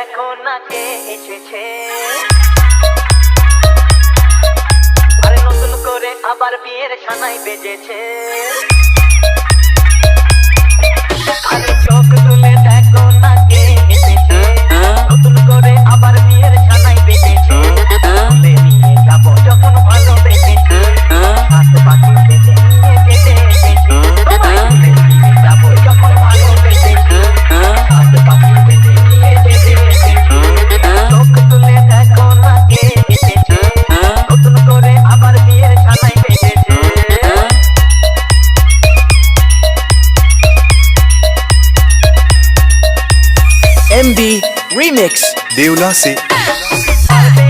দেখো না কে এসেছে, আরে নতুন করে আবার বিয়ের সানাই বেজেছে। আরে চোখ তুলে দেখো না কে এসেছে, নতুন করে আবার বিয়ের সানাই বেজেছে। তুলে নিয়ে যাবো যখন ভালোবেসেছে, হাত পাখি বেঁধে নিয়ে যেতে এসেছে। তোমায় তুলে নিয়ে যাবো যখন ভালোবেসেছে, হাত পাখি বেঁধে নিয়ে যেতে এসেছে। চোখ তুলে দেখো না কে এসেছে, নতুন করে আবার বিয়ের সানাই বেজেছে। MB Remix देवला से আরে